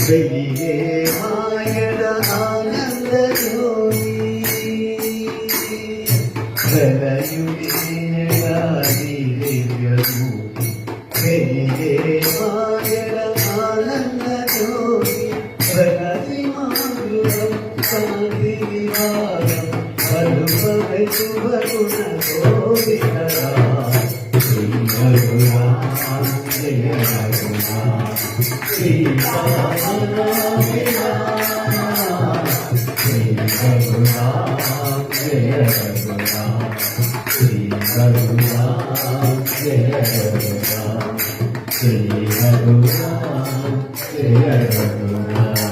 వెలిగే మాయడ ఆనంద జ్యోతి వెలయుగేడాది దివ్యమూర్తి వెలిగే మాయడ ఆనంద జ్యోతి ప్రగతి మాధురం శాంతి వివాదం పలుపై శుభగుణ గోవిందరా శ్రీ రఘురామ జయ రఘురామ శ్రీ రఘురామ జయ రఘురామ శ్రీ రఘురామ జయ రఘురామ శ్రీ రఘురామ జయ రఘురామ